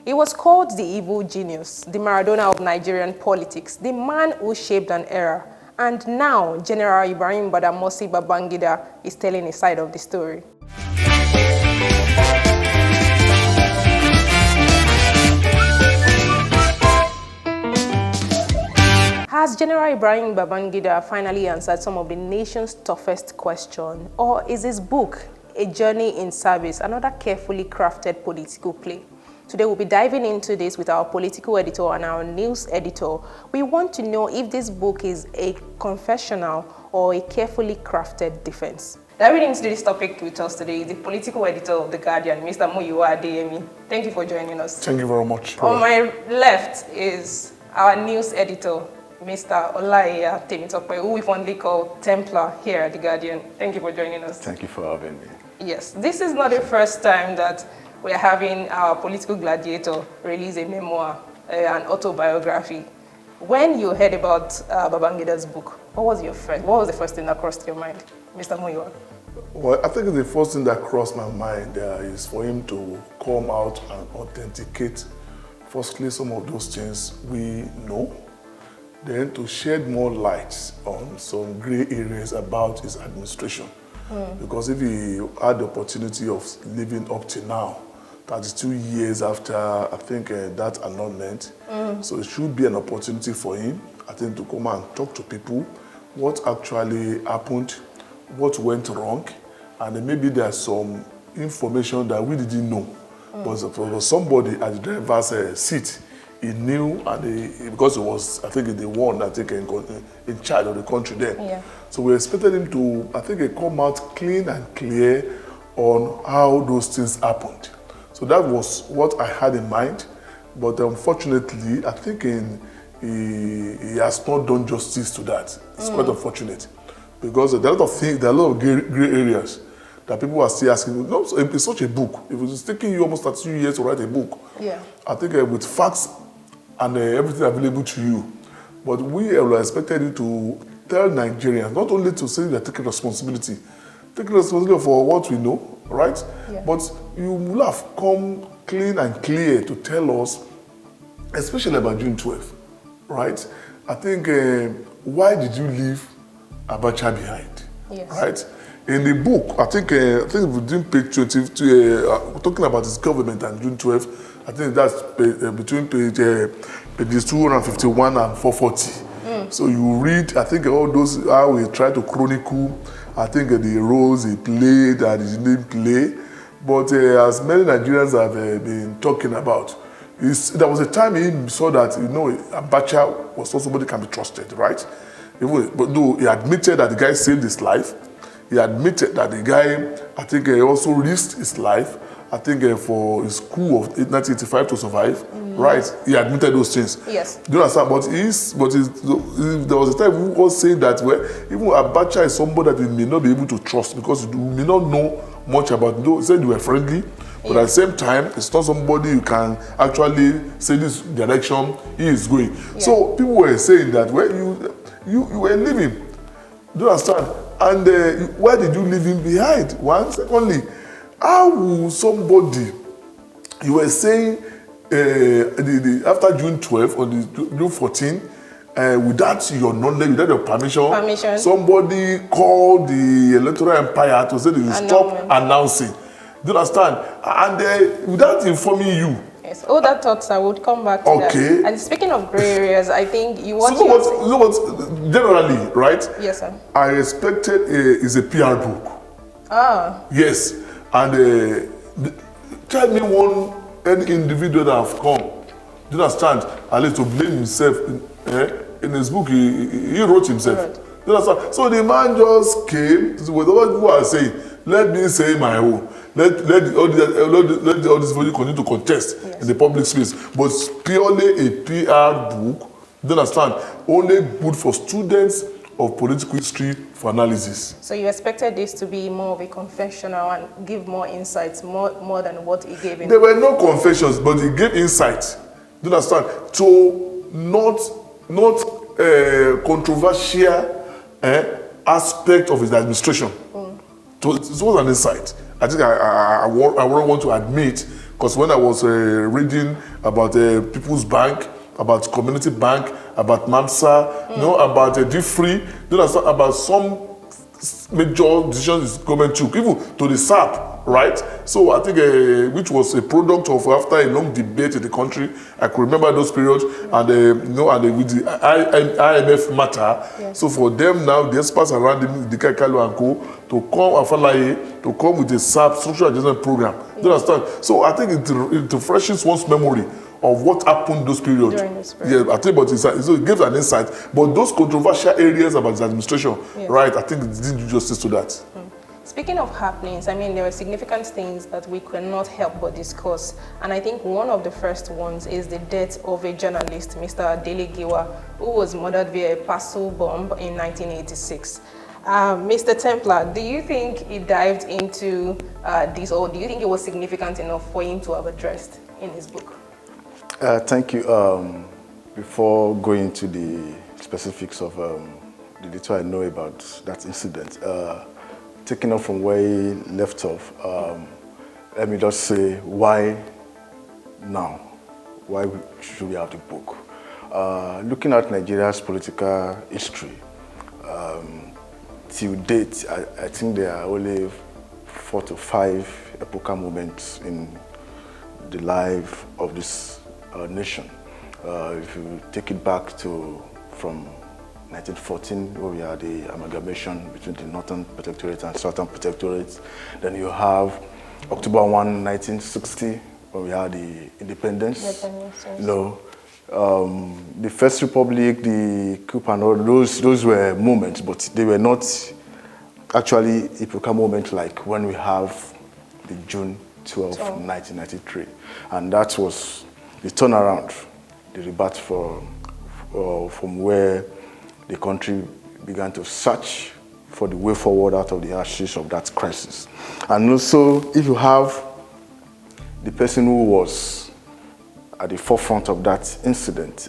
He was called the evil genius, the Maradona of Nigerian politics, the man who shaped an era. And now, General Ibrahim Badamasi Babangida is telling a side of the story. Has General Ibrahim Babangida finally answered some of the nation's toughest questions? Or is his book, A Journey in Service, another carefully crafted political play? Today we'll be diving into this with our political editor and our news editor. We want to know if this book is a confessional or a carefully crafted defense. Diving into this topic with us today is the political editor of The Guardian, Mr. Muyiwa Adeyemi. Thank you for joining us. Thank you very much. On my left is our news editor, Mr. Olaiya Temitope, who we fondly call Templar here at The Guardian. Thank you for joining us. Thank you for having me. Yes, this is not the first time that we're having our political gladiator release a memoir, an autobiography. When you heard about Babangida's book, what was the first thing that crossed your mind, Mr. Muyiwa? Well, I think the first thing that crossed my mind is for him to come out and authenticate, firstly, some of those things we know, then to shed more light on some gray areas about his administration. Because if he had the opportunity of living up to now, 32 years after, I think, that annulment, so it should be an opportunity for him, I think, to come and talk to people, what actually happened, what went wrong, and then maybe there's some information that we didn't know. But for somebody at the driver's seat, he knew, and because he was, I think, the one, I think, in charge of the country then. Yeah. So we expected him to, I think, come out clean and clear on how those things happened. So that was what I had in mind. But unfortunately, I think he has not done justice to that. It's quite unfortunate. Because there are a lot of things, there are a lot of gray areas that people are still asking. No, it's such a book. If it's taking you almost 32 years to write a book, yeah, I think with facts and everything available to you. But we were expected you to tell Nigerians, not only to say they're taking responsibility for what we know, right? Yeah. But you will have come clean and clear to tell us, especially about June 12th, right? I think, why did you leave Abuja behind, yes, right? In the book, I think within page 20, talking about his government and June 12th, I think that's between pages 251 and 440. So you read, I think, all those, how he tried to chronicle, I think, the roles he played and he didn't play. But as many Nigerians have been talking about, there was a time he saw that, Abacha was not somebody can be trusted, right? But though he admitted that the guy saved his life, he admitted that the guy, I think, also risked his life, I think, for his coup of 1985 to survive, right? He admitted those things. Yes. Do you understand? But there was a time we was saying that even Abacha is somebody that we may not be able to trust because we may not know much about him. He said you were friendly, but at the same time, it's not somebody you can actually say this direction he is going. Yeah. So people were saying that you were leaving. Do you understand? And why did you leave him behind? One. Secondly, how will somebody, you were saying after June 12 or June 14, without your knowledge, without your permission, somebody called the electoral empire to say that you stop announcing. Do you understand? And without informing you. Yes, all that thoughts I would come back to that. And speaking of gray areas, I think you want generally, right? Yes, sir. I expected is a PR book. Ah. Yes. And tell me any individual that have come, do you understand, at least to blame himself. In his book, he wrote himself. Right. Do you understand? So the man just came with what people are saying, let me say my own. Let all this body continue to contest, yes, in the public space. But purely a PR book, do you understand, only good for students of political history for analysis. So you expected this to be more of a confessional and give more insights, more than what he gave in. There were no confessions, but he gave insights. Do you understand? To not controversial aspect of his administration. So it was an insight. I think I want to admit Because when I was reading about People's Bank, about Community Bank, about MAMSA, you know, about DFree, about some major decisions the government took, even to the SAP, right? So I think, which was a product of after a long debate in the country, I could remember those periods, and you know, and with the IMF matter. Yes. So for them now, the experts around the Kaikalu and Co, to come Afalaye, to come with a SAP structural adjustment program. Do you understand? So I think it refreshes one's memory of what happened those periods. During this period. Yeah, I think, but so it gives an insight. But those controversial areas about the administration, yes, right, I think it didn't do justice to that. Speaking of happenings, I mean, there were significant things that we cannot help but discuss. And I think one of the first ones is the death of a journalist, Mr. Dele Giwa, who was murdered via a parcel bomb in 1986. Mr. Templar, do you think he dived into this, or do you think it was significant enough for him to have addressed in his book? Thank you. Before going to the specifics of the little I know about that incident, taking off from where he left off, let me just say why now? Why should we have the book? Looking at Nigeria's political history, till date, I think there are only 4 to 5 epochal moments in the life of this nation. If you take it back to from 1914, where we had the amalgamation between the Northern Protectorate and Southern Protectorate, then you have October 1, 1960, where we had the independence. Yes. You know, the First Republic, the coup and all those were moments, but they were not actually epochal moments like when we have the June 12, 1993, and that was the turnaround, the rebirth from where the country began to search for the way forward out of the ashes of that crisis. And also, if you have the person who was at the forefront of that incident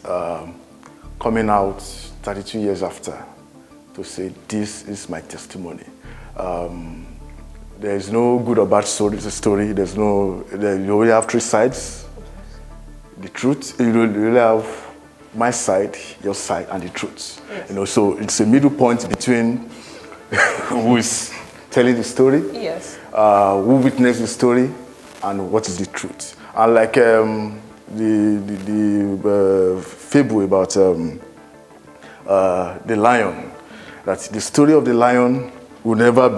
coming out 32 years after to say, this is my testimony. There is no good or bad story. It's a story. You only have 3 sides. The truth, you really have my side, your side, and the truth. Yes. You know, so it's a middle point between who is telling the story, yes, who witnessed the story, and what is the truth. And like the fable about the lion, that the story of the lion will never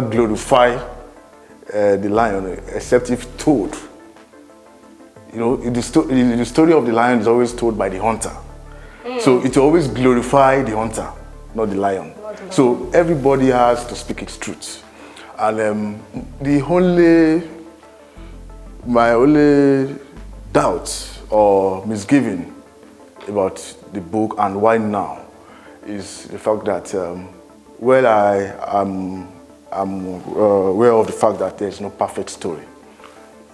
glorify the lion except if told. You know, the story of the lion is always told by the hunter. So it will always glorify the hunter, not the lion. So everybody has to speak its truth. And my only doubt or misgiving about the book and why now is the fact that, I am aware of the fact that there is no perfect story.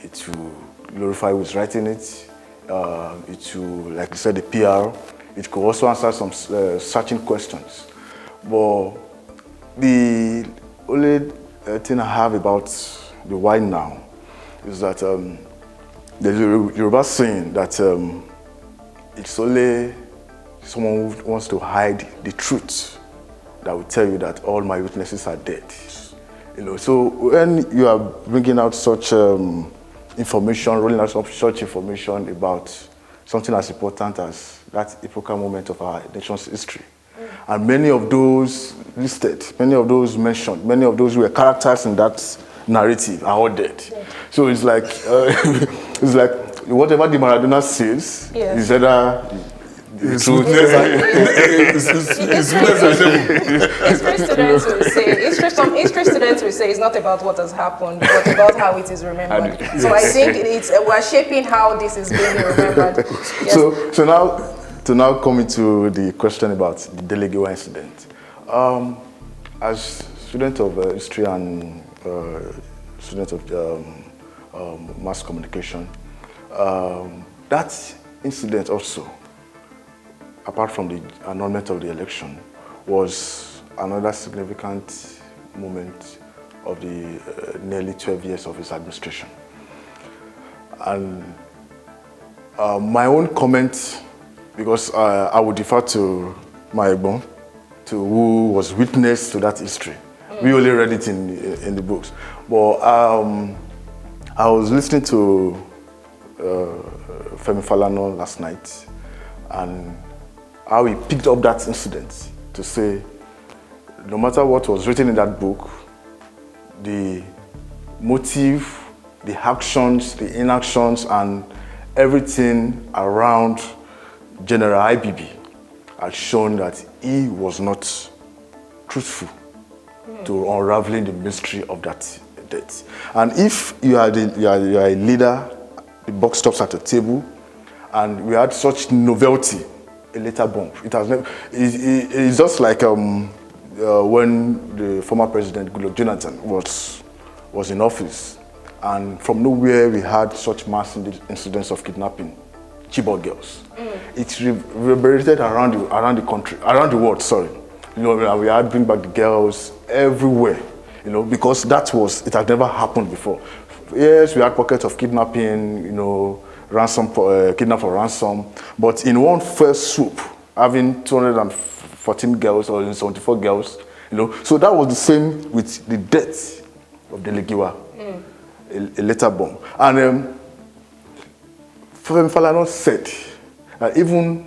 It will glorify who is writing it. It will, like I said, the PR. It could also answer some searching questions. But the only thing I have about the why now is that there's a Yoruba saying that it's only someone who wants to hide the truth that will tell you that all my witnesses are dead. You know, so when you are bringing out such information, rolling out such information about something as important as that epochal moment of our nation's history. And many of those listed, many of those mentioned, many of those who were characters in that narrative are all dead. So it's like, whatever the Maradona says, yes, is either History students will say it's not about what has happened, but about how it is remembered. So I think we're shaping how this is being remembered. Yes. So now coming to the question about the Dele Giwa incident. As student of history and student of mass communication, that incident also, apart from the annulment of the election, was another significant moment of the nearly 12 years of his administration. And my own comment, because I would defer to my Egbon, to who was witness to that history. We only read it in the books. But I was listening to Femi Falana last night, and how he picked up that incident to say, no matter what was written in that book, the motive, the actions, the inactions, and everything around General IBB had shown that he was not truthful to unraveling the mystery of that death. And if you are a leader, the buck stops at the table, and we had such novelty, a later bomb. It's just like when the former president Goodluck Jonathan was in office, and from nowhere we had such mass incidents of kidnapping Chibok girls. It reverberated around the country, around the world. Sorry, we had bring back the girls everywhere. Because it had never happened before. Yes, we had pockets of kidnapping, ransom, kidnap for ransom, but in one first swoop, having 214 girls or 74 girls, So that was the same with the death of the Legiwa, a later bomb. And Femi Falana said that even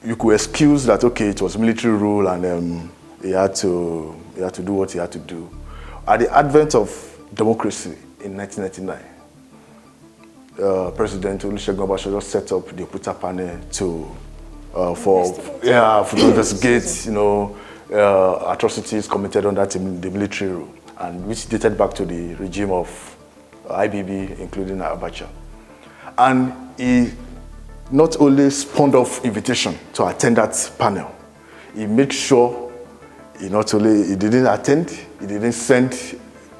you could excuse that, okay, it was military rule and he had to do what he had to do. At the advent of democracy in 1999, President Olusegun Obasanjo set up the Oputa panel to investigate, atrocities committed under the military rule, and which dated back to the regime of IBB, including Abuja. And he not only spawned off invitation to attend that panel, he made sure he didn't attend, he didn't send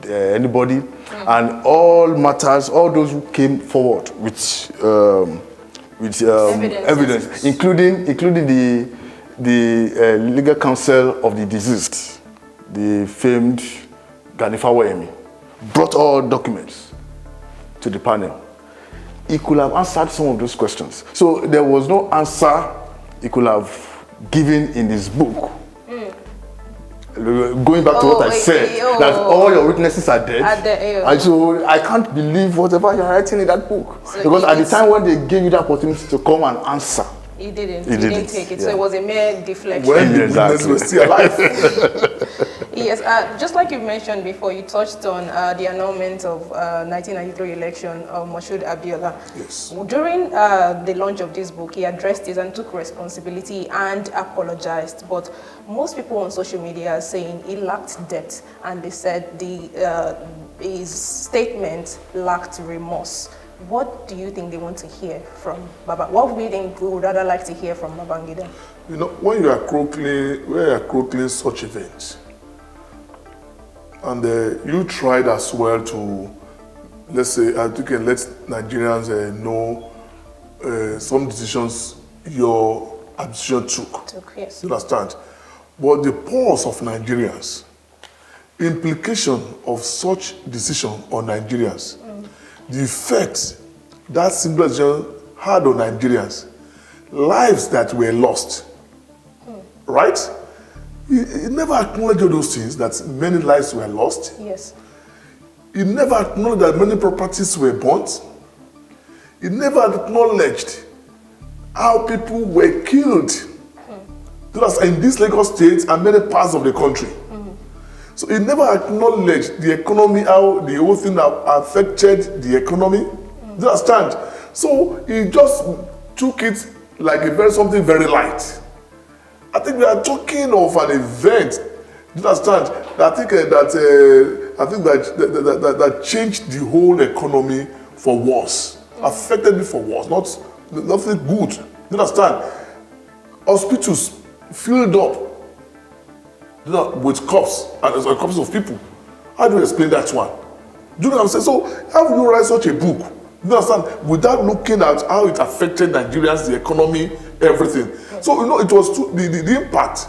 anybody, and all matters, all those who came forward with evidence, including the legal counsel of the deceased, the famed Ganifa Adeyemi, brought all documents to the panel. He could have answered some of those questions. So there was no answer he could have given in his book. Going back to what I said, that all your witnesses are dead. And so I can't believe whatever you're writing in that book. So because at the time when they gave you the opportunity to come and answer, he didn't take it. Yeah. So it was a mere deflection. When the witness was still alive. Yes, just like you mentioned before, you touched on the annulment of 1993 election of Moshood Abiola. Yes. During the launch of this book, he addressed this and took responsibility and apologized. But most people on social media are saying he lacked depth, and they said his statement lacked remorse. What do you think they want to hear from Baba? What do you think we would rather like to hear from Babangida? When you are chronicling such events, and you tried as well to, let's say, you can let Nigerians know some decisions your administration took. Yes. You understand? But the pulse of Nigerians, implication of such decision on Nigerians, the effect that single decision had on Nigerians, lives that were lost, right? He never acknowledged all those things, that many lives were lost. Yes. He never acknowledged that many properties were burnt. He never acknowledged how people were killed. In this Lagos state and many parts of the country. So he never acknowledged the economy, how the whole thing affected the economy. Do you understand? So he just took it like something very light. I think we are talking of an event. Do you understand? That changed the whole economy for worse, affected it for worse, nothing good. Do you understand? Hospitals filled up with corpses of people. How do you explain that one? Do you know what I'm saying? So how will you write such a book? Do you understand? Without looking at how it affected Nigerians, the economy, everything. So it was the impact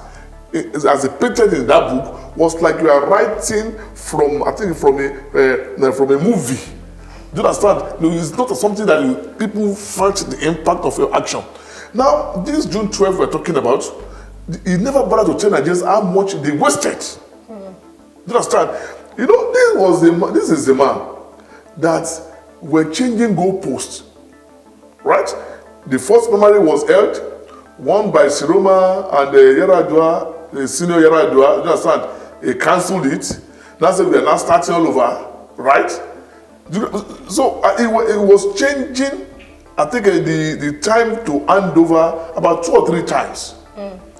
as depicted in that book was like you are writing from a movie. Do you understand? No, it's not something that people felt the impact of your action. Now, this June 12th we're talking about, he never bothered to tell Nigerians how much they wasted. Do you understand? You know, this is the man that were changing goalposts, right? The first primary was held, won by Siroma and Yaradua, the senior Yaradua. Do you understand? He cancelled it. Now said we are now starting all over, right? So it was changing. I think the time to hand over about 2 or 3 times.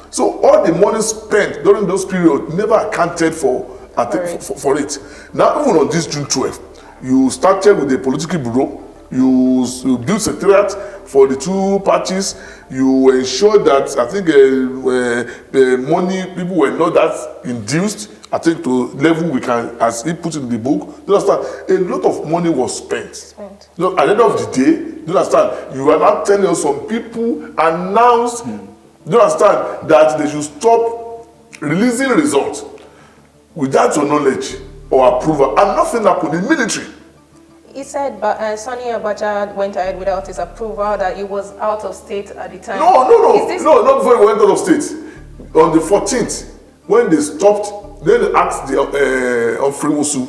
So all the money spent during those periods never accounted for it. Now even on this June 12th, you started with the political bureau, you built secretariat for the 2 parties, you ensured that I think the money people were not that induced. I think to level we can, as he put in the book, you understand, a lot of money was spent. You know, at the end of the day, you understand, you are not telling us some people announced, you understand, that they should stop releasing results without your knowledge or approval, and nothing happened in military. He said, but Sani Abacha went ahead without his approval, that he was out of state at the time. No, not before he went out of state. On the 14th, when they stopped, then they asked the Ofriwosu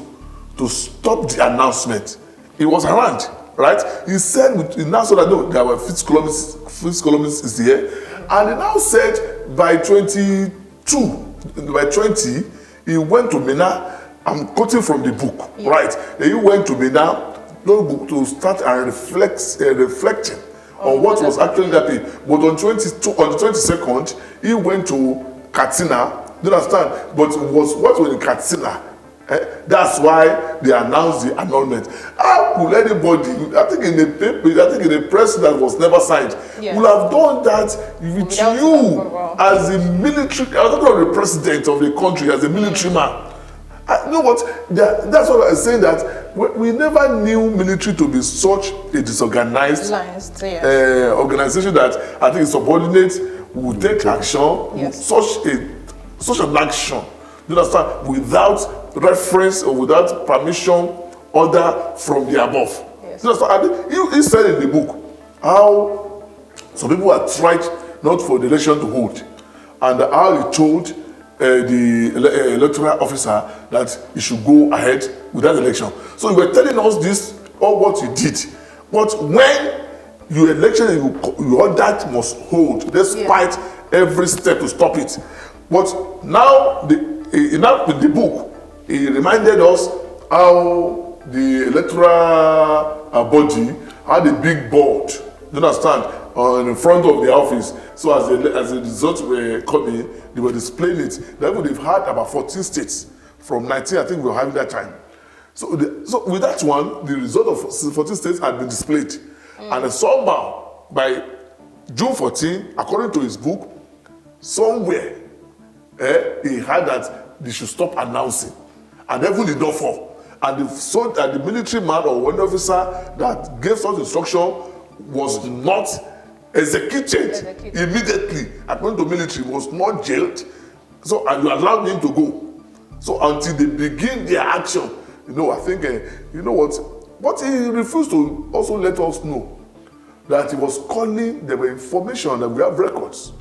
to stop the announcement. He was around, right? He said, he now said that no, there were 5th columnists is here. And he now said by 20, he went to Mina. I'm quoting from the book, right? Then he went to Mina to start and reflecting on what was actually happening. But on the 22nd, he went to Katsina. Do you understand? But what was in Katsina? That's why they announced the annulment. How could anybody, I think in the paper, I think in the press that was never signed, would have done that with you as a military, I don't know, the president of the country, as a military man. You know what? That's what I'm saying, that we never knew military to be such a disorganized organization that I think subordinates would take action, such an action, you understand, without reference or without permission, order from the above. You understand? He said in the book how some people had tried not for the election to hold, and how he told the electoral officer that he should go ahead with that election. So you were telling us this, all what you did. But when your election, you ordered must hold, despite every step to stop it. But now, in the book, he reminded us how the electoral body had a big board, you understand, in front of the office. So as the results were coming, they were displaying it. They've had about 14 states from 19, I think we were having that time. So with that one, the result of 14 states had been displayed. And somehow, by June 14, according to his book, somewhere, he had that they should stop announcing. And even did not fall. And the military man or one officer that gave such instruction was not executed immediately. According to military, was not jailed. So, and you allowed him to go. So until they begin their action, I think, you know what? But he refused to also let us know that he was calling, there were information that we have records,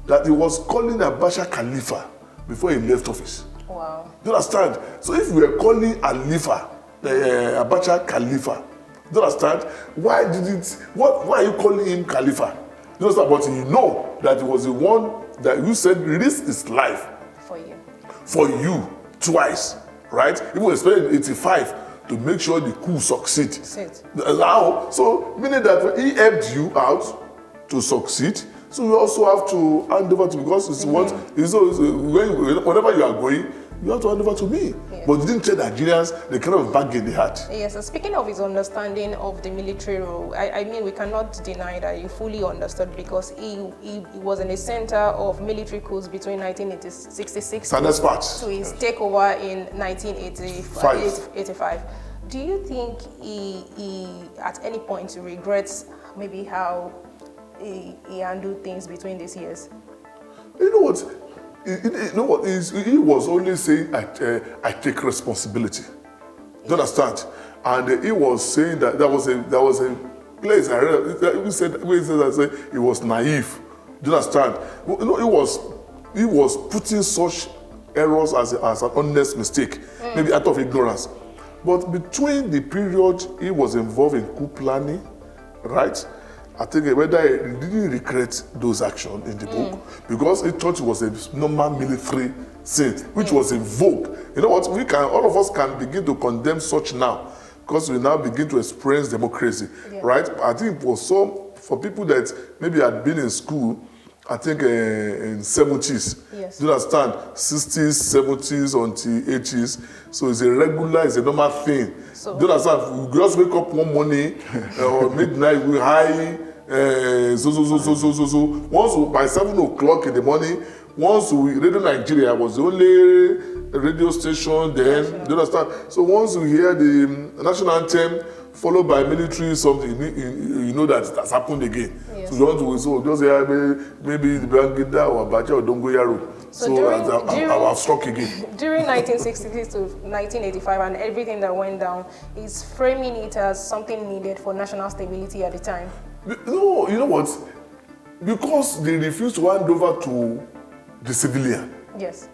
that he was calling Abacha Khalifa before he left office. Wow. Do you understand? So if we were calling Abacha Khalifa, do you understand? Why are you calling him Khalifa? You understand? But you know that he was the one that you said risked his life for you twice, right? Even especially in 85 to make sure the coup succeed. Now, so meaning that he helped you out to succeed. So you also have to hand over to, because it's whenever you are going, you have to hand over to me. Yes. But you didn't tell Nigerians the kind of bargain they had. Yes, and speaking of his understanding of the military role, I mean, we cannot deny that he fully understood, because he was in the center of military coups between 1966 to his takeover in 1985. Do you think he at any point regrets maybe how he handled things between these years? You know what? He was only saying, I take responsibility. Do you understand? And he was saying that there was a place I read. He said he was naive. Do you understand? You know, he was putting such errors as an honest mistake, maybe out of ignorance. But between the period he was involved in coup planning, right? I think whether he didn't regret those actions in the book because he thought it was a normal military sin, which was in vogue. You know what? All of us can begin to condemn such now because we now begin to experience democracy, right? I think for people that maybe had been in school, I think in 70s, do you understand? 60s, 70s until 80s. So it's a normal thing. So, do you understand? We just wake up one morning or midnight, we high, Once by 7 o'clock in the morning, once Radio Nigeria was the only radio station then, do you understand? So once we hear the national anthem, followed by military something, you know that it has happened again. Yes. So just hear maybe the Babangida or Abuja or Dongoyaro. So I was struck again. During 1966 to 1985 and everything that went down, is framing it as something needed for national stability at the time? No, you know what? Because they refused to hand over to the civilian. Yes.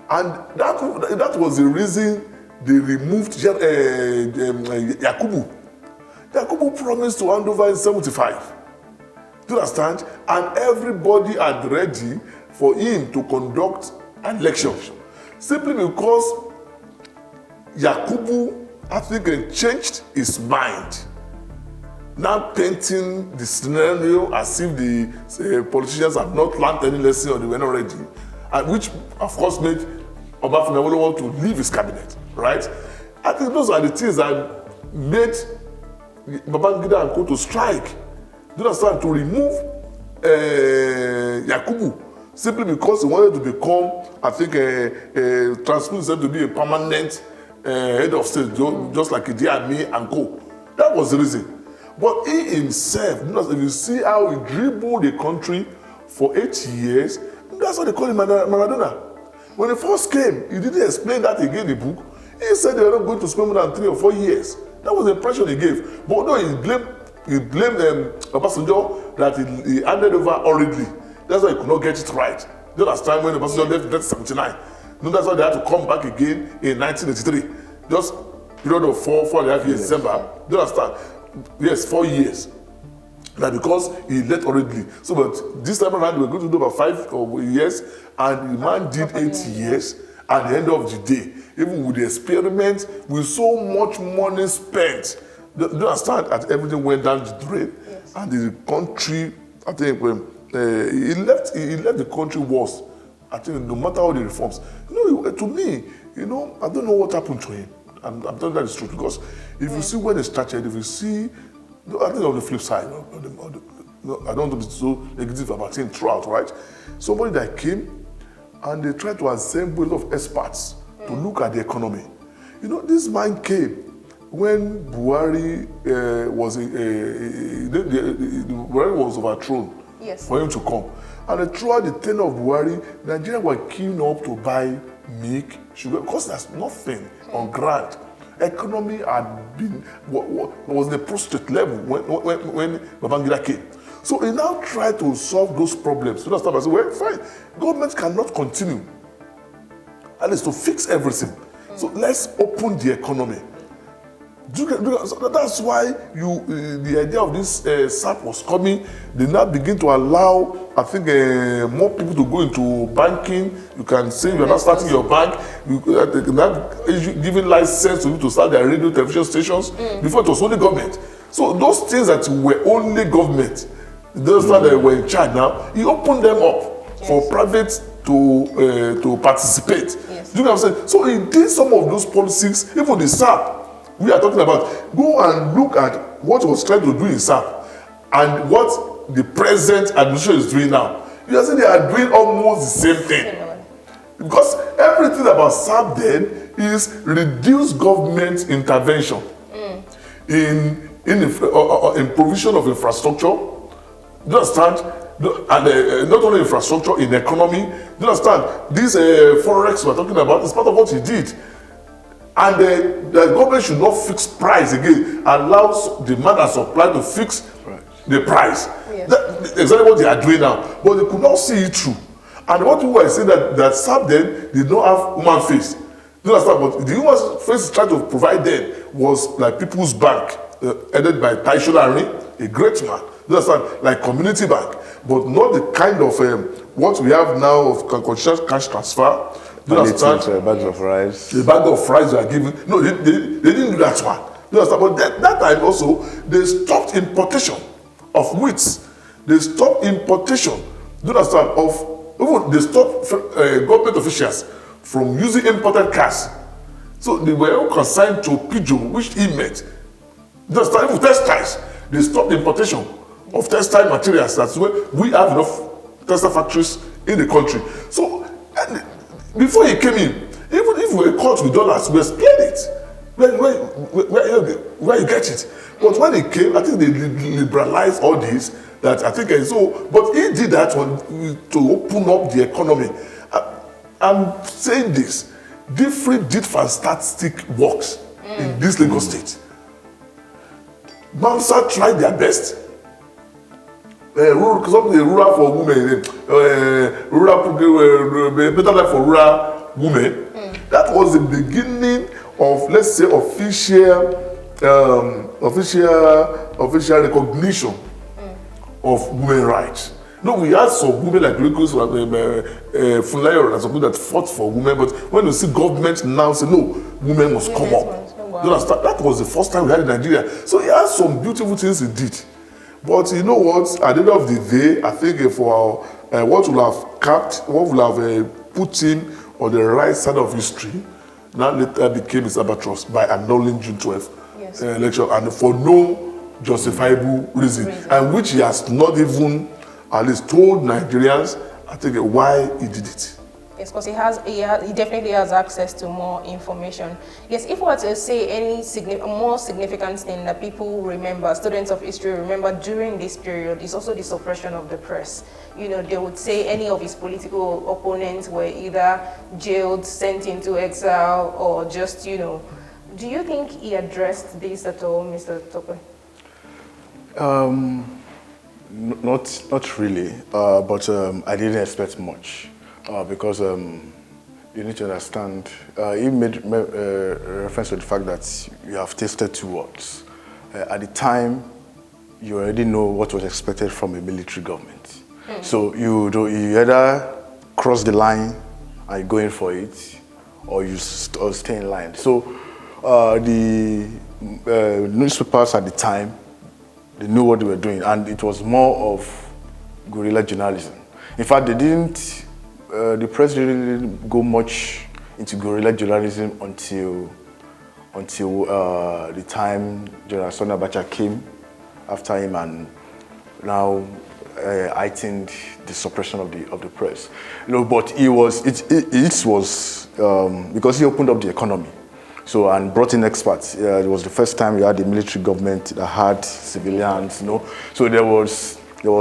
And that was the reason they removed Yakubu. Yakubu promised to hand over in 75. Do you understand? And everybody had ready for him to conduct an election. Simply because Yakubu, I think, changed his mind. Now painting the scenario as if the politicians have not learned any lesson or they were not ready. And which, of course, made Obafemi want to leave his cabinet, right? I think those are the things that made Babangida and Co to strike. Do you understand? To remove Yakubu simply because he wanted to become, I think, transmit himself to be a permanent head of state, just like Idi and Co. That was the reason. But he himself, if you see how he dribbled the country for 8 years, that's what they call him Maradona. When he first came, he didn't explain that again in the book. He said they were not going to spend more than 3 or 4 years. That was the impression he gave. But no, he blamed Obasanjo that he handed over hurriedly. That's why he could not get it right. The last time when Obasanjo left in 1979. No, that's why they had to come back again in 1983. Just period of 4.5 years, December. Do you understand? Yes, 4 years. That because he left hurriedly. So, but this time around, we're going to do about 5 years, and the man did 8 years. At the end of the day, even with the experiment, with so much money spent, do you understand? That everything went down the drain, and the country, I think, he left the country worse. I think no matter all the reforms, to me, I don't know what happened to him. I'm telling that is true because if you see when it started, if you see, I think on the flip side, I don't want to be so negative about him throughout, right? Somebody that came and they tried to assemble a lot of experts to look at the economy. This man came when Buhari was overthrown for him to come. And throughout the tenure of Buhari, Nigeria were keen up to buy milk, sugar, because there's nothing on ground. Economy was in a prostrate level when Babangida came. So he now tried to solve those problems. So that's why I said, well, fine, government cannot continue. At least to fix everything. So let's open the economy. That's why the idea of this SAP was coming. They now begin to allow, I think, more people to go into banking. You can say you're not starting your bank. They can have giving license to you to start their radio, television stations. Before it was only government. So those things that were only government, those that were in charge now, he opened them up for private to participate. Do you know what I'm saying? So he did some of those policies, even the SAP. We are talking about, go and look at what was trying to do in SAP and what the present administration is doing now. You are saying they are doing almost the same thing. Because everything about SAP then is reduced government intervention in provision of infrastructure. Do you understand? And not only infrastructure, in economy. Do you understand? This forex we're talking about is part of what he did. And the government should not fix price again, allows demand and supply to fix the price. Yes. That's exactly what they are doing now. But they could not see it through. And what people were saying that SAP then did not have human face. You understand? But the human face trying to provide them was like People's Bank, headed by Taisho Lari, a great man. You understand? Like Community Bank. But not the kind of what we have now of conscious cash transfer. You understand? Bags of rice. The bag of rice they are giving. No, they didn't do that one. You understand? But that time also, they stopped importation of wheat. They stopped importation. You understand? They stopped government officials from using imported cars. So they were all consigned to pigeon, which he met. You understand? Even textiles, they stopped the importation of textile materials. That's where we have enough textile factories in the country. So before he came in, even if we were caught with dollars, we explained it. Where you get it. But when he came, I think they liberalized all this. That I think so. But he did that to open up the economy. I'm saying this: different did fantastic works in this Lagos state. Mamsa tried their best. Rural for women, better life for rural women. That was the beginning of, let's say, official recognition of women's rights. No, we had some women like Relocation, Funlayo, and some people that fought for women, but when you see government now say, no, women must come up. Wow. You understand? That was the first time we had in Nigeria. So he had some beautiful things he did. But you know what? At the end of the day, I think for what will have capped, what will have put him on the right side of history, now later became his albatross by annulling June 12th election, and for no justifiable reason, and which he has not even at least told Nigerians, I think, why he did it. Yes, because he definitely has access to more information. Yes, if we were to say any more significant thing that people remember, students of history remember during this period, is also the suppression of the press. You know, they would say any of his political opponents were either jailed, sent into exile, or just, you know. Do you think he addressed this at all, Mr. Tope? Not really, but I didn't expect much. Because you need to understand, he made reference to the fact that you have tasted two words. At the time, you already know what was expected from a military government. So you either cross the line and go in for it, or you stay in line. So the newspapers at the time, they knew what they were doing, and it was more of guerrilla journalism. In fact, the press didn't go much into guerrilla journalism until the time General Sani Abacha came after him, and now heightened the suppression of the press. You know, but it was because he opened up the economy, so, and brought in experts. It was the first time we had a military government that had civilians. You know, so there was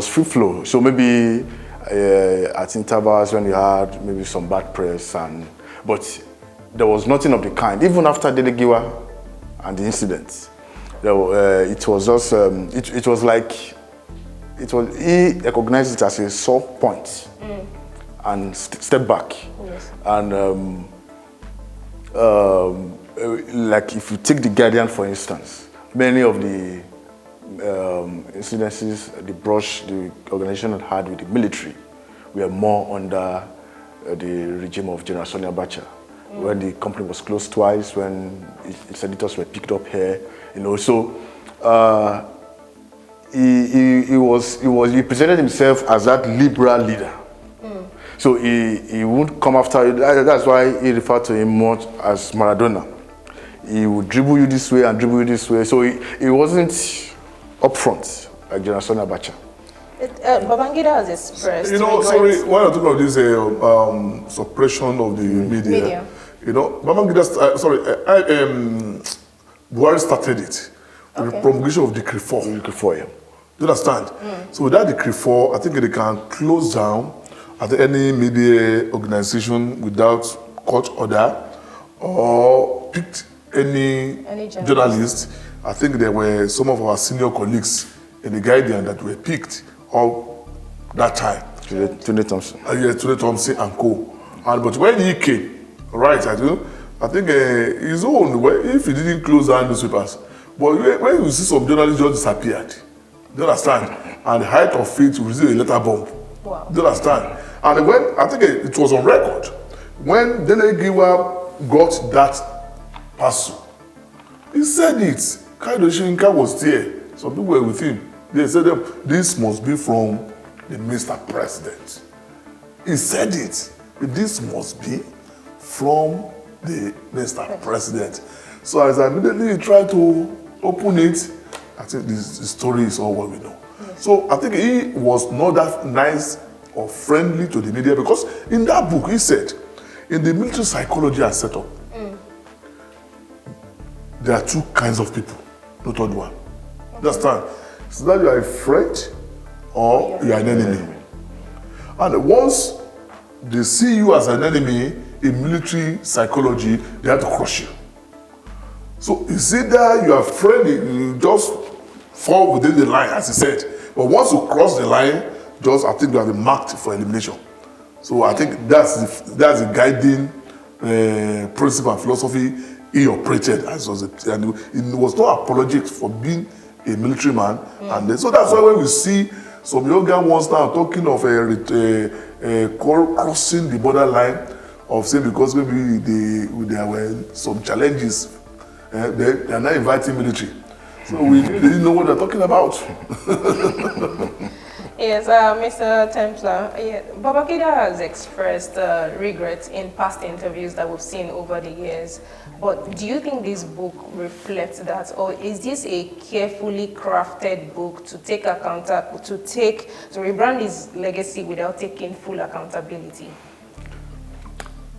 free flow. So maybe. At intervals when you had maybe some bad press, but there was nothing of the kind. Even after Delegiwa and the incident, it was just it was like he recognized it as a sore point and step back. Yes. And like if you take the Guardian for instance, many of the incidences, the brush the organization had with the military were more under the regime of General Sani Abacha, when the company was closed twice, when its editors were picked up here, you know. So he presented himself as that liberal leader. So he wouldn't come after you. That's why he referred to him more as Maradona. He would dribble you this way and dribble you this way. So he wasn't upfront like General Sani Abacha. Babangida has expressed. You know, sorry, when I talk about this suppression of the media, you know, Babangida, Buhari started it with the promulgation of Decree 4. Decree 4, yeah. You understand? So with that Decree 4, I think they can close down any media organization without court order, or picked any journalist. I think there were some of our senior colleagues in the Guardian that were picked all that time. Tony Thompson. Yes, Tony Thompson and co. But when he came, right, I think his own, if he didn't close down newspapers, but when you see some journalists just disappeared, do you understand? And the height of it, we receive a letter bomb. Wow. Do you understand? And when, I think it was on record, when Dele Giwa got that parcel, he said it. Kaido Shinka was there. Some people were with him. They said, this must be from the Mr. President. He said it. This must be from the Mr. President. So as I immediately tried to open it, I think this story is all what we know. Yes. So I think he was not that nice or friendly to the media, because in that book he said, in the military psychology and setup, there are two kinds of people, not only one. Understand? So that you are a friend or you are an enemy. And once they see you as an enemy in military psychology, they have to crush you. So it's either you are friendly, you just fall within the line, as he said. But once you cross the line, I think you have been marked for elimination. So I think that's the guiding principle and philosophy he operated as, and it was no apologetic for being a military man. And so that's why when we see some younger ones now talking of crossing the borderline of saying because maybe there were some challenges, they are not inviting military. So we didn't know what they're talking about. Yes, Mr. Templar, Babangida has expressed regrets in past interviews that we've seen over the years. But do you think this book reflects that, or is this a carefully crafted book to take to rebrand his legacy without taking full accountability?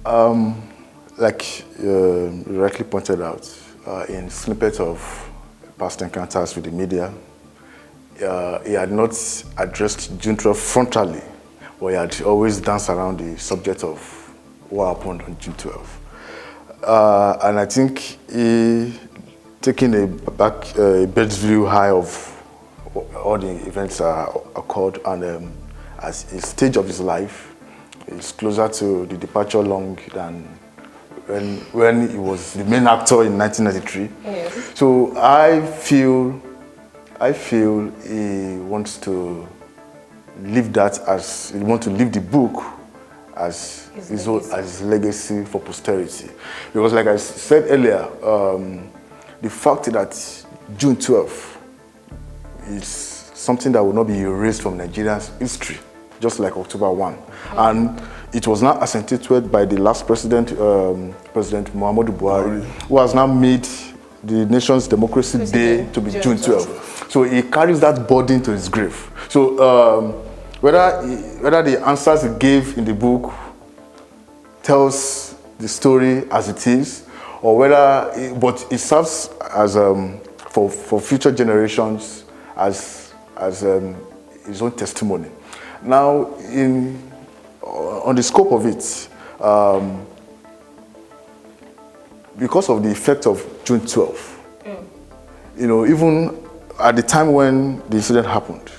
Like you rightly pointed out, in snippets of past encounters with the media, he had not addressed June 12 frontally, but he had always danced around the subject of what happened on June 12. And I think he taking a bird's view high of all the events that occurred, and as a stage of his life, is closer to the departure long than when he was the main actor in 1993. Yes. So I feel he wants to leave that as, he wants to leave the book as his legacy for posterity. Because like I said earlier, the fact that June 12th is something that will not be erased from Nigeria's history, just like October 1. And it was not accentuated by the last president, President Muhammadu Buhari, who has now made the nation's democracy day to be June 12th. So he carries that burden to his grave. So whether the answers he gave in the book tells the story as it is, or but it serves as for future generations as his own testimony. Now, on the scope of it, because of the effect of June 12th, even at the time when the incident happened,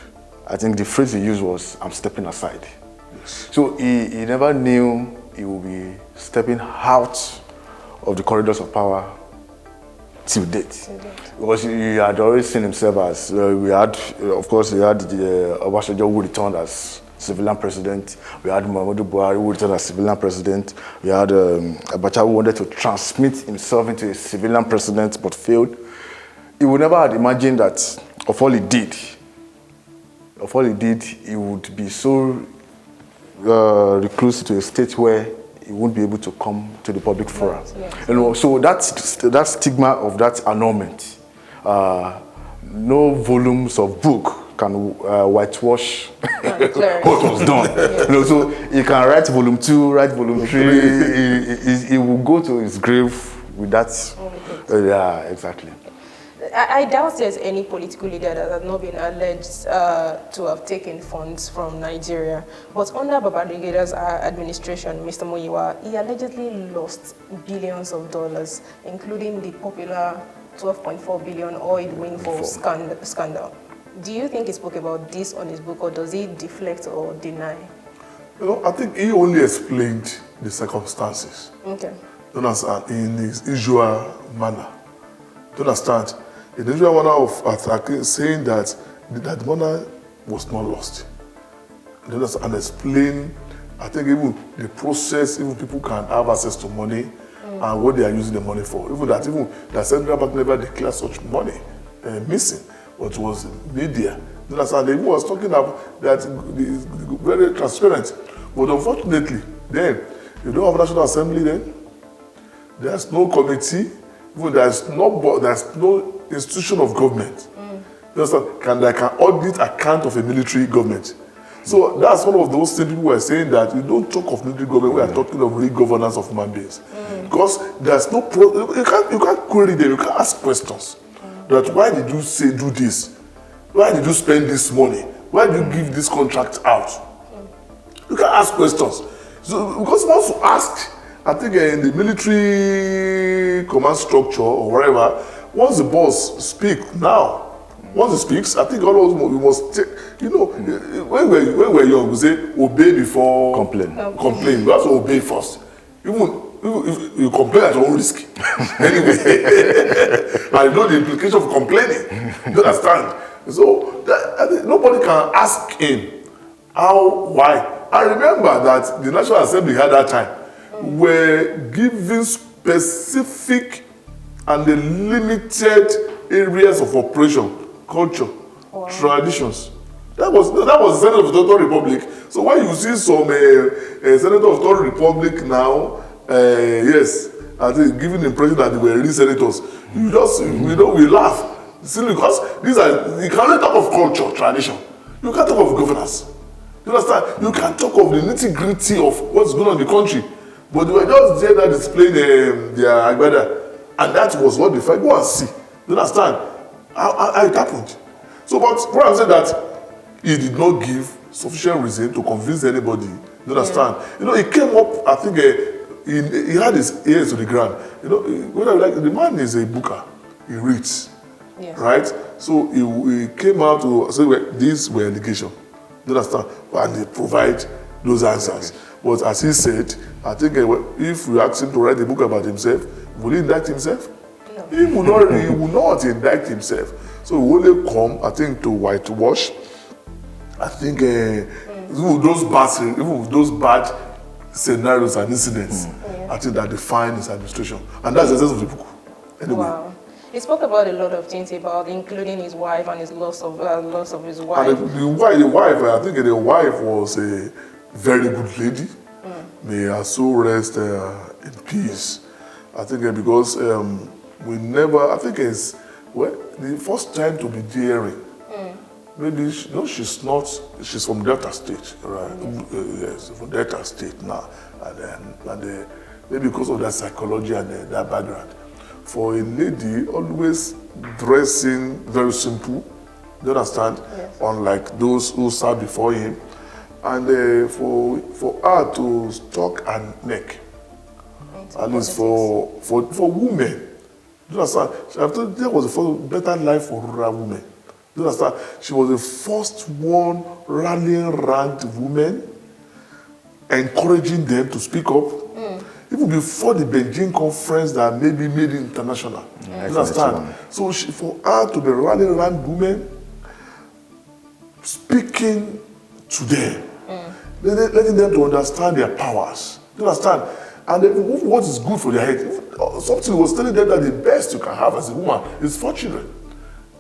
I think the phrase he used was, "I'm stepping aside." Yes. So he never knew he would be stepping out of the corridors of power till date. Because he had always seen himself as, we had Obasanjo who returned as civilian president. We had Muhammadu Buhari who returned as civilian president. We had Abacha who wanted to transmit himself into a civilian president but failed. He would never have imagined that of all he did, he would be so recluse to a state where he won't be able to come to the public forum. Yes. So that stigma of that annulment, no volumes of book can whitewash what was done. Yes. So he can write volume 2, write volume 3. He will go to his grave with that. Yeah, exactly. I doubt there's any political leader that has not been alleged to have taken funds from Nigeria. But under Babangida's administration, Mr. Muyiwa, he allegedly lost billions of dollars, including the popular 12.4 billion oil windfall scandal. Do you think he spoke about this on his book, or does he deflect or deny? You know, I think he only explained the circumstances. Okay. You understand? In his usual manner. You understand? In the usual manner of attacking, saying that the money was not lost. You understand? And explain, I think even the process, even people can have access to money and what they are using the money for. Even the central bank never declared such money missing, but it was media. You understand? They was talking about that very transparent. But unfortunately, then, you don't have National Assembly then. There's no committee, even there's no institution of government. You understand? That can audit account of a military government. So that's one of those things people were saying, that you don't talk of military government, we are talking of real governance of human beings. Because there's no you can't query them, you can't ask questions. That why did you say do this? Why did you spend this money? Why did you give this contract out? You can ask questions. So because once you ask, I think in the military command structure or wherever, once the boss speaks now, once he speaks, I think all of us we must take, you know, when we're young, we say obey before complain. Complain. You have to obey first. Even if you complain at your own risk. Anyway, I know the implication of complaining. You understand? So I think nobody can ask him how, why. I remember that the National Assembly at that time were giving specific and limited areas of operation, culture, traditions. That was the Senate of the Third Republic. So when you see some Senate of the Third Republic now, yes, I think giving the impression that they were real senators, we laugh. Simply because these are, you can only talk of culture, tradition. You can't talk of governance. You understand? You can't talk of the nitty-gritty of what's going on in the country. But they were just there that displaying their agbada. And that was what they fight. Go and see. You understand? How it happened. So, but what I'm saying that he did not give sufficient reason to convince anybody. You understand? Yeah. You know, he came up, I think, he had his ears to the ground. You know, the man is a booker. He reads. Yes. Right? So he came out to say, well, these were allegations. You understand? And they provide those answers. Okay. But as he said, I think if we ask him to write a book about himself, will he indict himself? No. He will not indict himself. So he will only come, I think, to whitewash. I think those bad scenarios and incidents, I think that define his administration. And that's the essence of the book. Anyway. Wow. He spoke about a lot of things, including his wife and his loss of his wife. And the wife, I think the wife was a very good lady. May her soul rest in peace. I think because we never, I think it's the first time to be daring. Maybe she's from Delta State, right? Yes, from Delta State now, and maybe because of that psychology and that background. For a lady, always dressing very simple, you understand? Yes. Unlike those who sat before him. And for her to stock her neck, at least for women, you understand? There was a first better life for rural women. You understand? She was the first one rallying around women, encouraging them to speak up. Even before the Beijing conference that maybe made it international. You understand? So for her to be rallying around women, speaking to them, letting them to understand their powers. You understand? And what is good for their head. Something was telling them that the best you can have as a woman is 4 children.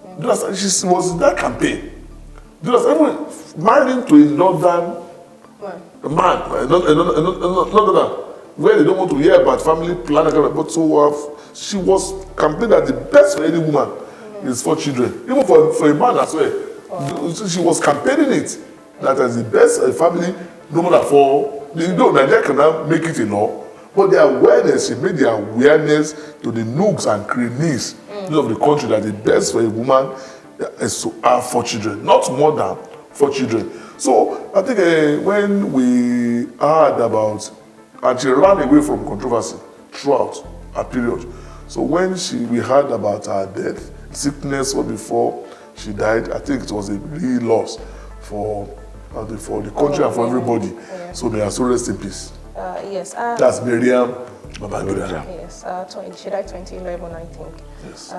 You understand? She was in that campaign. You understand? Even marrying to a northern man, where they don't want to hear about family planning, but so she was campaigning that the best for any woman is 4 children. Even for a man as well. Wow. She was campaigning it that as the best family, no matter for, Nigeria cannot make it enough. But the awareness, she made the awareness to the nooks and crannies. You constitution of the country that the best for a woman is to have 4 children, not more than 4 children. So I think when we heard about, and she ran away from controversy throughout her period. So when we heard about her death, sickness or before she died, I think it was a real loss for the country and for everybody. Yeah. So may her soul rest in peace. Yes. That's Maryan Babangida. Yes, she died 2011, I think. Yes.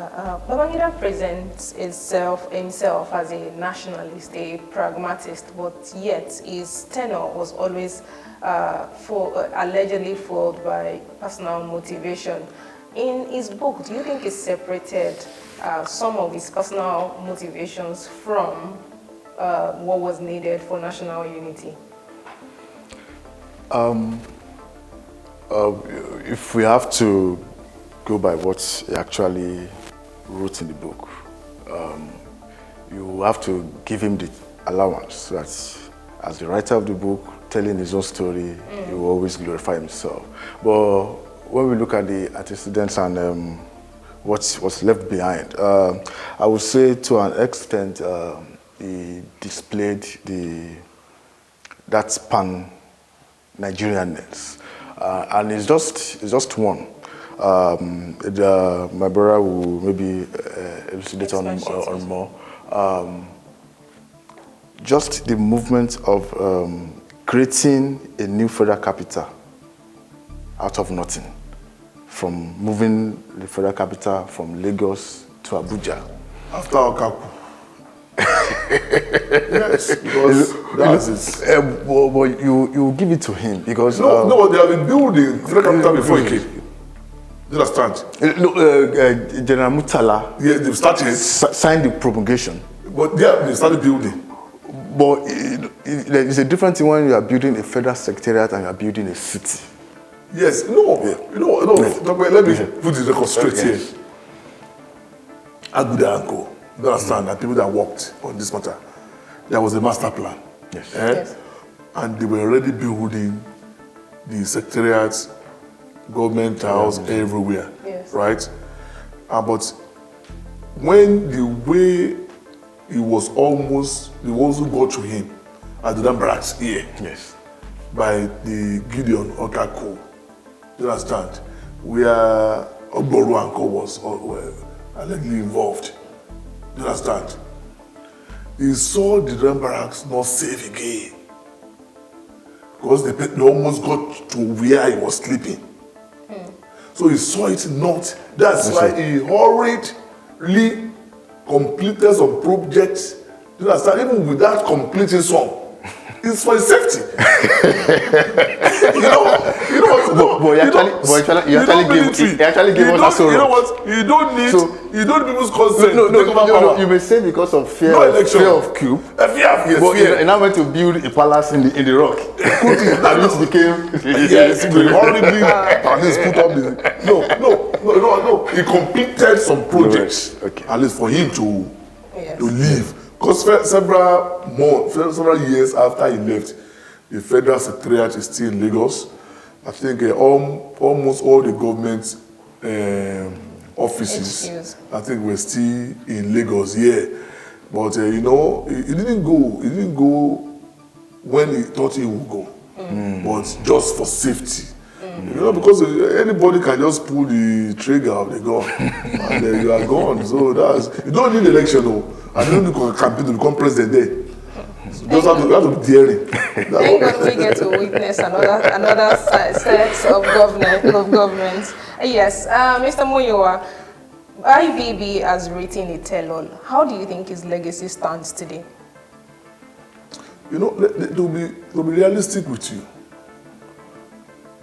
Babangida presents himself as a nationalist, a pragmatist, but yet his tenure was always allegedly fueled by personal motivation. In his book, do you think he separated some of his personal motivations from what was needed for national unity? If we have to go by what he actually wrote in the book, you have to give him the allowance that as the writer of the book, telling his own story, he will always glorify himself. But when we look at the antecedents and what's left behind, I would say to an extent he displayed that pan-Nigerianness. And it's just one. My brother will maybe elucidate on more. Just the movement of creating a new federal capital out of nothing, from moving the federal capital from Lagos to Abuja. After Okaku. Yes, because that's it. But you give it to him because no, they have been building federal capital before he came. Do you understand? General Murtala, yeah, they've started signed the promulgation. But yeah, they started building. But it's a different thing when you are building a federal secretariat and you are building a city. Yes, no. Let me put the record straight here. Abuja and Co. You understand that people that worked on this matter, there was a master plan. Yes. Yes. And they were already building the secretariats, government house everywhere. Yes. Right? But when the way it was almost, the ones who got to him at the barracks here, yes, by the Gideon Okaku, you understand, where Ogboru and Co was allegedly involved. You understand? He saw the barracks not safe again because they almost got to where he was sleeping. So he saw it not. That's why he hurriedly completed some projects. You understand? Even without completing some, it's for his safety. you actually gave us a sorrow. You know what? You don't need people's consent. No, you may say because of fear of coup. Yes, but and I went to build a palace in the rock. And this became horribly at least put up the no. He completed some projects at least for him to leave. Because several years after he left, the federal secretariat is still in Lagos. I think almost all the government offices, I think, were still in Lagos. Yeah, but he didn't go when he thought he would go, but just for safety. Because anybody can just pull the trigger of the gun and you are gone. So you don't need election, though. I don't need a campaign to become president there. So just have to be daring. Thank God we get to witness another set of government. Yes, Mr. Muyiwa, IBB has written a tell-all. How do you think his legacy stands today? To be realistic with you,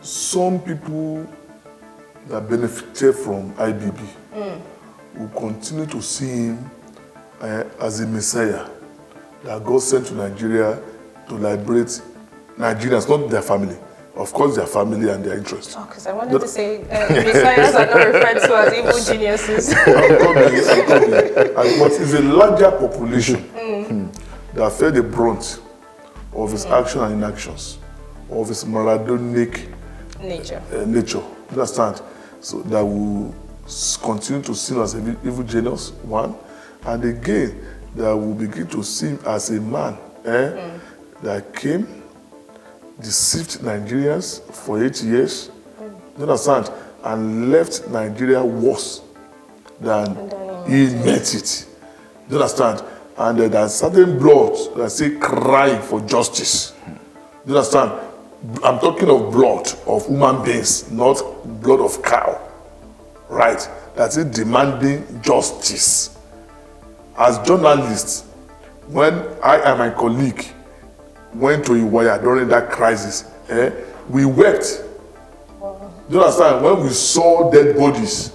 some people that benefited from IBB will continue to see him as a messiah that God sent to Nigeria to liberate Nigerians, not their family. Of course, their family and their interests. Oh, because I wanted to say messiahs are not referred to as evil geniuses. But it's a larger population that felt the brunt of his action and inactions, of his Maradonic nature. You understand? So that will continue to see him as an evil genius, one, and again, that will begin to see him as a man that came, deceived Nigerians for 8 years, you understand, and left Nigeria worse than he met it. You understand? And there's certain blood that say crying for justice. You understand? I'm talking of blood of human beings, not blood of cow. Right? That's it, demanding justice. As journalists, when I and my colleague went to Iwaya during that crisis, we wept. Do you understand? When we saw dead bodies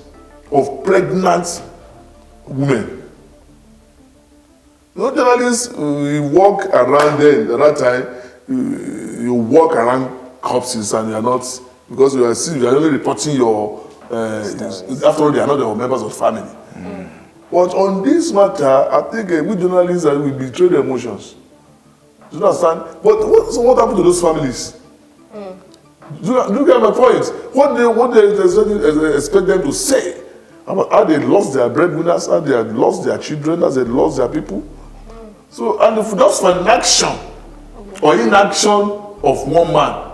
of pregnant women. No journalists, we walk around there at that time, you walk around corpses and you are not, because you are only reporting your, after all, they are not the members of the family. But on this matter, I think we journalists we betray the emotions. Do you understand? But what happened to those families? Do you get my point? What they expect them to say about how they lost their breadwinners, how they had lost their children, how they lost their people? So, and if just for an action or inaction of one man,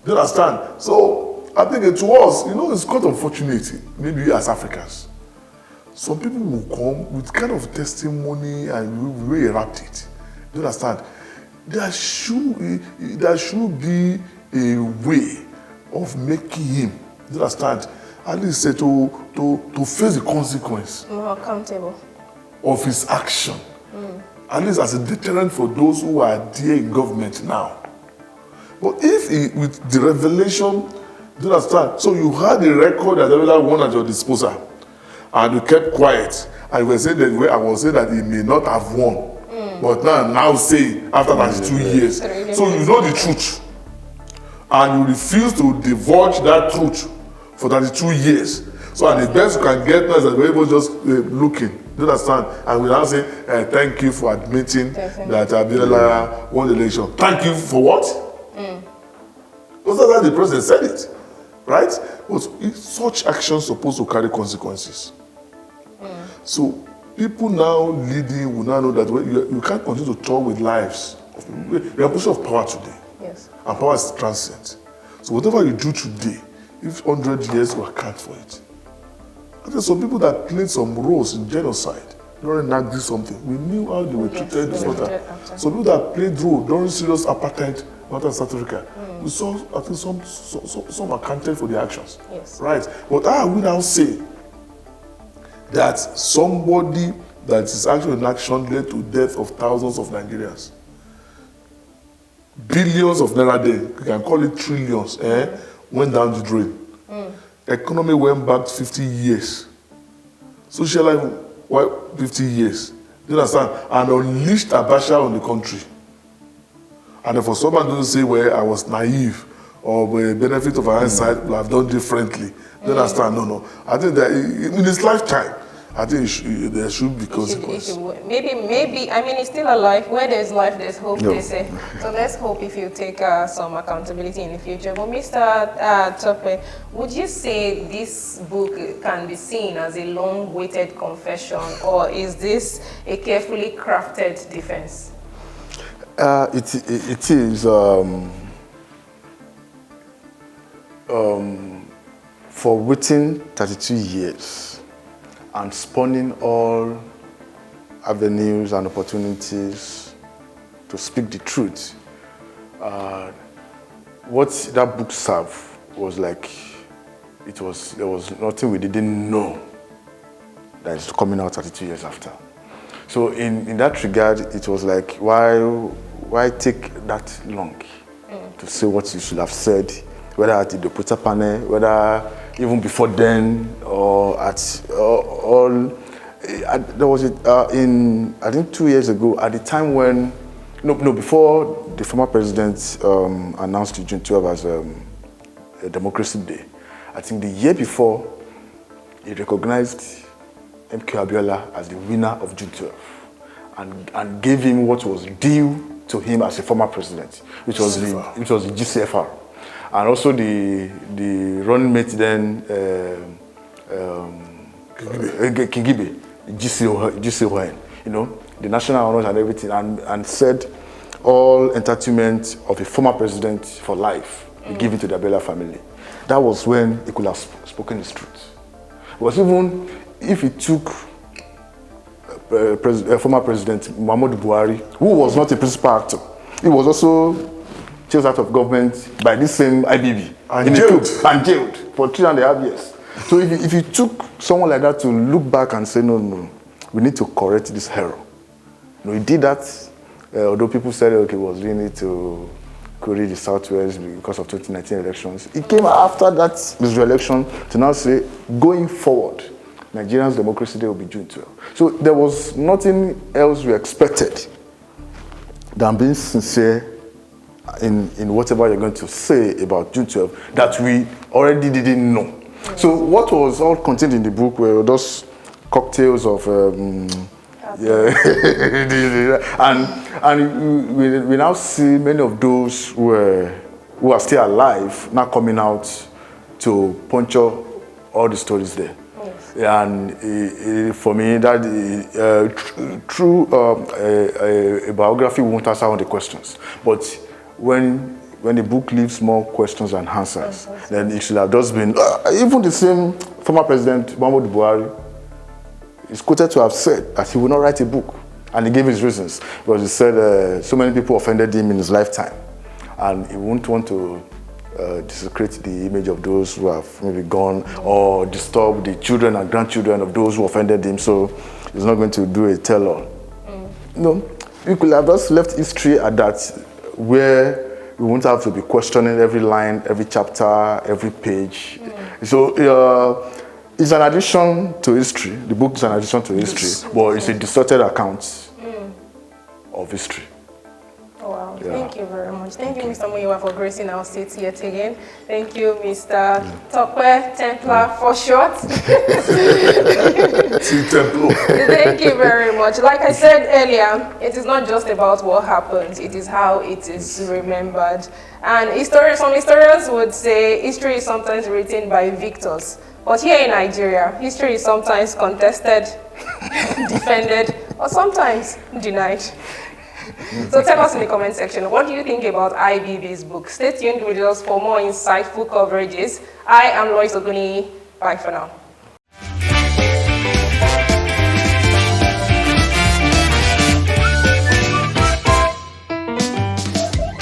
do you understand? So, I think to us, it's quite unfortunate, maybe as Africans. Some people will come with kind of testimony and we erupt it. Do you understand? There should be a way of making him, do you understand, at least say to face the consequence. More accountable. Of his action. At least as a deterrent for those who are there in government now. But if with the revelation, do you understand? So you had a record that everyone won at your disposal, and you kept quiet, and you were saying that I was saying that he may not have won, but now say after 92 years, so you know the truth, and you refuse to divulge that truth for 32 years. So and the best you can get now is that we're just looking. Do you understand? And we now say, thank you for admitting that Abiola won the election. Thank you for what? Because that's how the president said it. Right? But such actions supposed to carry consequences. So people now leading will now know that you can't continue to toy with lives. We are in a position of power today. Yes. And power is transient. So whatever you do today, if 100 years will account for it. I think some people that played some roles in genocide during Nagdi something, we knew how they were treated. Some people that played role during serious apartheid in South Africa, we saw, I think some accounted for their actions. Yes. Right? But how we now say that somebody that is actually in action led to death of thousands of Nigerians? Billions of naira there, you can call it trillions, went down the drain. Economy went back 50 years. Social life, 50 years. Do you understand? And unleashed Abacha on the country. And for someone to say, well, I was naive, or the benefit of hindsight will have done differently. Do you understand? No. I think that in his lifetime, I think there should be consequences. Maybe, I mean, he's still alive. Where there's life, there's hope, they say. So let's hope if you take some accountability in the future. But Mr. Tope, would you say this book can be seen as a long-awaited confession, or is this a carefully crafted defense? It is for waiting 32 years and spawning all avenues and opportunities to speak the truth. What that book served was like, there was nothing we didn't know that is coming out 32 years after. So in that regard, it was like, why take that long to say what you should have said, whether at the Deputy panel, whether even before then, or there was I think 2 years ago, at the time when, before the former president announced June 12 as a Democracy Day. I think the year before, he recognized MK Abiola as the winner of June 12 and gave him what was due to him as a former president, which was the GCFR. And also the running mate then, Kingibe, GCON, you know, the national honors and everything, and said all entitlement of a former president for life be given to the Abela family. That was when he could have spoken his truth. Because even if he took former president Muhammadu Buhari, who was not a principal actor, he was also chased out of government by this same IBB and jailed for 3.5 years. So if you took someone like that to look back and say, no, we need to correct this error. You know, he did that, although people said, okay, he was doing it to query the Southwest because of 2019 elections. It came after that re-election to now say, going forward, Nigerians' Democracy Day will be June 12. So there was nothing else we expected than being sincere in whatever you're going to say about June 12 that we already didn't know. So what was all contained in the book were those cocktails of and we now see many of those who are still alive now coming out to puncture all the stories there. Yes. And for me, that a biography won't answer all the questions, but when the book leaves more questions than answers, then it should have just been, even the same former president, Muhammadu Buhari, is quoted to have said that he would not write a book. And he gave his reasons, because he said so many people offended him in his lifetime, and he wouldn't want to desecrate the image of those who have maybe gone, or disturb the children and grandchildren of those who offended him, so he's not going to do a tell-all. No, you could have just left history at that, where we won't have to be questioning every line, every chapter, every page. So it's an addition to history. The book is an addition to history, but it's a distorted account of history. Wow, thank you very much. Thank you, Mr. Muyiwa, for gracing our seats yet again. Thank you, Mr. Tope Templar, for short. Thank you very much. Like I said earlier, it is not just about what happens, it is how it is remembered. And some historians would say history is sometimes written by victors. But here in Nigeria, history is sometimes contested, defended, or sometimes denied. So tell us in the comment section, what do you think about IBB's book? Stay tuned with us for more insightful coverages. I am Lois Ogunniyi. Bye for now.